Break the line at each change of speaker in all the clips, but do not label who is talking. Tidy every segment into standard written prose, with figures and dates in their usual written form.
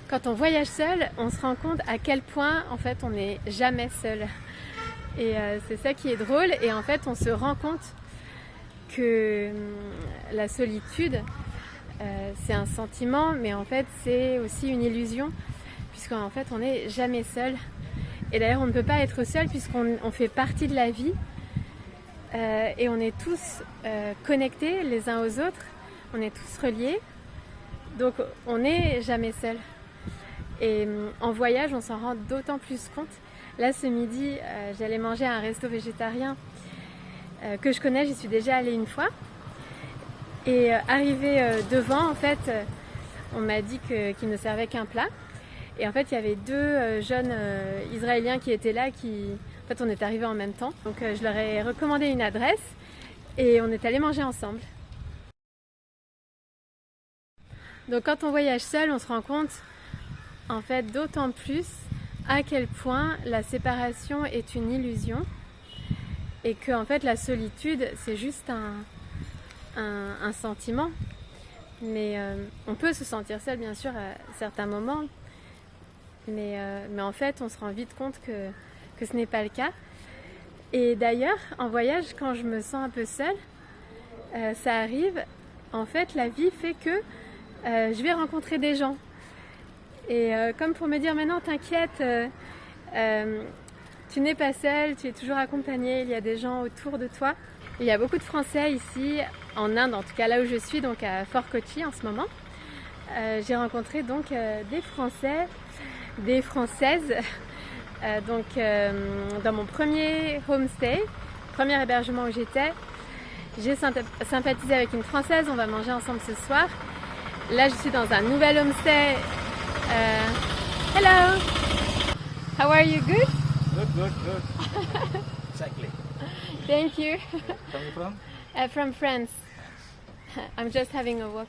quand on voyage seul, on se rend compte à quel point en fait on n'est jamais seul. Et c'est ça qui est drôle. Et en fait, on se rend compte que la solitude, c'est un sentiment, mais en fait, c'est aussi une illusion, puisqu'en fait, on n'est jamais seul. Et d'ailleurs, on ne peut pas être seul puisqu'on fait partie de la vie. Et on est tous connectés les uns aux autres. On est tous reliés. Donc, on n'est jamais seul. Et en voyage, on s'en rend d'autant plus compte. Là, ce midi, j'allais manger à un resto végétarien que je connais, j'y suis déjà allée une fois. Et arrivé devant, en fait, on m'a dit qu'il ne servait qu'un plat. Et en fait, il y avait deux jeunes Israéliens qui étaient là, en fait, on est arrivés en même temps. Donc, je leur ai recommandé une adresse et on est allés manger ensemble. Donc, quand on voyage seul, on se rend compte, en fait, d'autant plus à quel point la séparation est une illusion et que en fait la solitude c'est juste un sentiment, mais on peut se sentir seul bien sûr à certains moments, mais en fait on se rend vite compte que ce n'est pas le cas. Et d'ailleurs en voyage, quand je me sens un peu seule, ça arrive, en fait la vie fait que je vais rencontrer des gens. Et comme pour me dire, mais non, t'inquiète, tu n'es pas seule, tu es toujours accompagnée, il y a des gens autour de toi. Il y a beaucoup de Français ici, en Inde, en tout cas là où je suis, donc à Fort Kochi en ce moment. J'ai rencontré donc des Français, des Françaises, donc dans mon premier homestay, premier hébergement où j'étais. J'ai sympathisé avec une Française, on va manger ensemble ce soir. Là, je suis dans un nouvel homestay. Hello. How are you? Good?
Good. Exactly.
Thank you.
Where are you from?
From France. I'm just having a walk.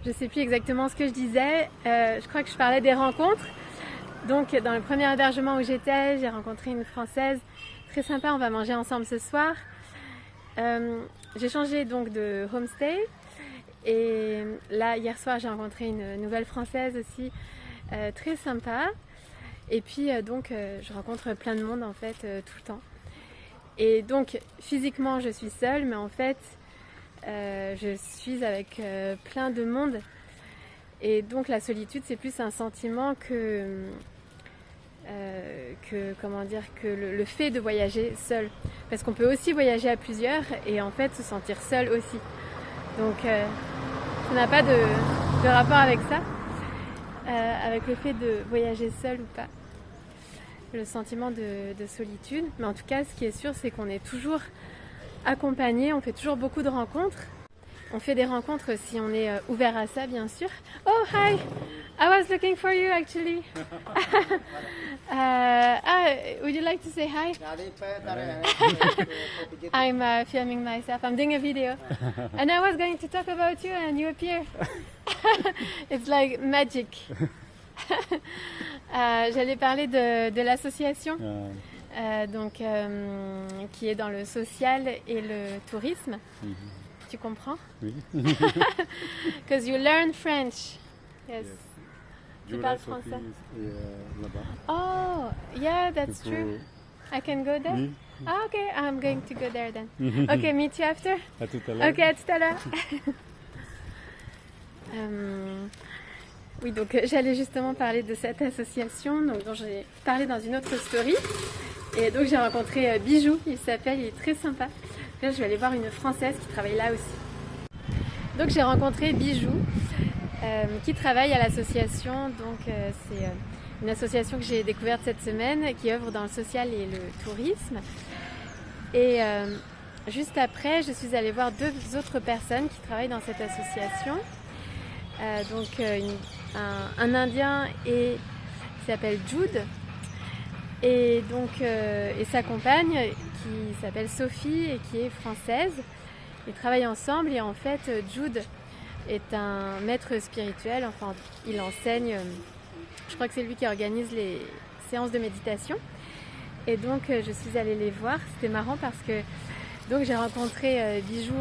Je sais plus exactement ce que je disais. Je crois que je parlais des rencontres. Donc, dans le premier hébergement où j'étais, j'ai rencontré une Française très sympa. On va manger ensemble ce soir. J'ai changé donc de homestay. Et là, hier soir, j'ai rencontré une nouvelle Française aussi, très sympa. Et puis, je rencontre plein de monde, en fait, tout le temps. Et donc, physiquement, je suis seule, mais en fait, je suis avec plein de monde. Et donc, la solitude, c'est plus un sentiment que le fait de voyager seul. Parce qu'on peut aussi voyager à plusieurs et en fait, se sentir seul aussi. Donc, ça n'a pas de rapport avec ça, avec le fait de voyager seul ou pas, le sentiment de solitude. Mais en tout cas, ce qui est sûr, c'est qu'on est toujours accompagné, on fait toujours beaucoup de rencontres. On fait des rencontres si on est ouvert à ça, bien sûr. Oh, hi! I was looking for you, actually. Would you like to say hi? I'm filming myself. I'm doing a video. And I was going to talk about you and you appear. It's like magic. J'allais parler de l'association qui est dans le social et le tourisme. Tu comprends?
Oui.
Because you learn French. Yes. Tu parles français.
Là-bas.
Oh, yeah, that's true. I can go there?
Oui.
Ah, okay, I'm going to go there then. Okay, meet you after?
À tout à l'heure.
Ok, à tout à l'heure. Oui, donc j'allais justement parler de cette association dont j'ai parlé dans une autre story. Et donc j'ai rencontré Bijou, il s'appelle, il est très sympa. Là, je vais aller voir une Française qui travaille là aussi. Donc j'ai rencontré Bijou, qui travaille à l'association. Donc c'est une association que j'ai découverte cette semaine, qui œuvre dans le social et le tourisme. Et juste après, je suis allée voir deux autres personnes qui travaillent dans cette association. Un Indien qui s'appelle Jude et sa compagne qui s'appelle Sophie et qui est française. Ils travaillent ensemble et en fait Jude est un maître spirituel, enfin il enseigne, je crois que c'est lui qui organise les séances de méditation. Et donc je suis allée les voir, c'était marrant parce que donc j'ai rencontré Bijou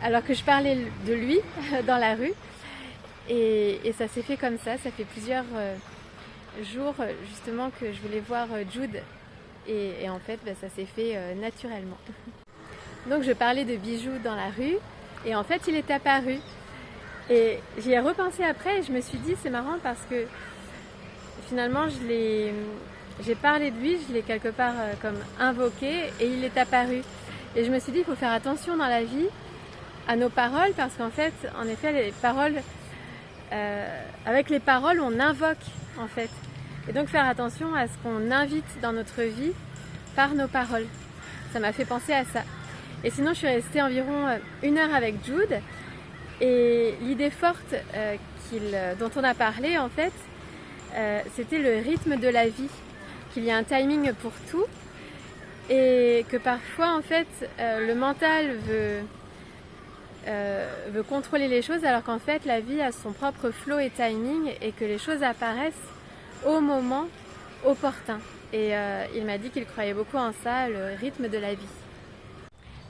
alors que je parlais de lui dans la rue. Et ça s'est fait comme ça fait plusieurs jours justement que je voulais voir Jude et en fait ça s'est fait naturellement. Donc je parlais de bijoux dans la rue et en fait il est apparu et j'y ai repensé après et je me suis dit c'est marrant parce que finalement j'ai parlé de lui, je l'ai quelque part comme invoqué et il est apparu et je me suis dit il faut faire attention dans la vie à nos paroles parce qu'en fait en effet les paroles avec les paroles on invoque en fait et donc faire attention à ce qu'on invite dans notre vie par nos paroles. Ça m'a fait penser à ça. Et sinon je suis restée environ 1 heure avec Jude et l'idée forte dont on a parlé en fait c'était le rythme de la vie, qu'il y a un timing pour tout et que parfois en fait le mental veut contrôler les choses alors qu'en fait la vie a son propre flow et timing et que les choses apparaissent au moment opportun. Et il m'a dit qu'il croyait beaucoup en ça, le rythme de la vie.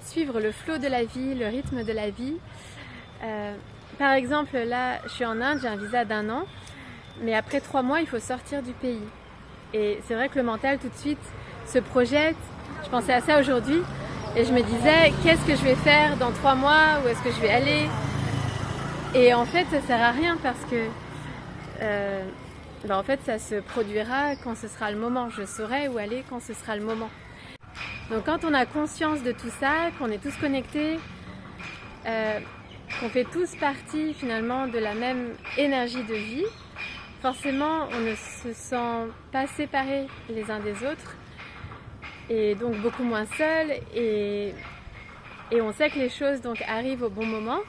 Suivre le flow de la vie, le rythme de la vie. Par exemple, là, je suis en Inde, j'ai un visa d'1 an, mais après 3 mois, il faut sortir du pays. Et c'est vrai que le mental, tout de suite, se projette. Je pensais à ça aujourd'hui et je me disais, qu'est-ce que je vais faire dans 3 mois? Où est-ce que je vais aller? Et en fait, ça ne sert à rien parce que en fait, ça se produira quand ce sera le moment. Je saurai où aller quand ce sera le moment. Donc quand on a conscience de tout ça, qu'on est tous connectés, qu'on fait tous partie finalement de la même énergie de vie, forcément on ne se sent pas séparés les uns des autres et donc beaucoup moins seuls et on sait que les choses donc arrivent au bon moment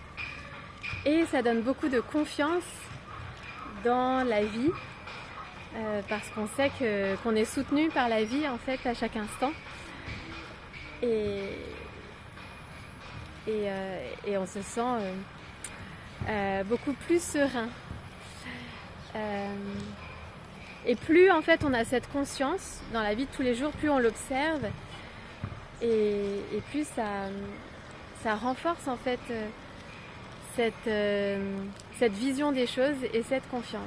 et ça donne beaucoup de confiance dans la vie parce qu'on sait qu'on est soutenu par la vie en fait à chaque instant et on se sent beaucoup plus serein. Et plus en fait on a cette conscience dans la vie de tous les jours, plus on l'observe et plus ça renforce en fait cette vision des choses et cette confiance.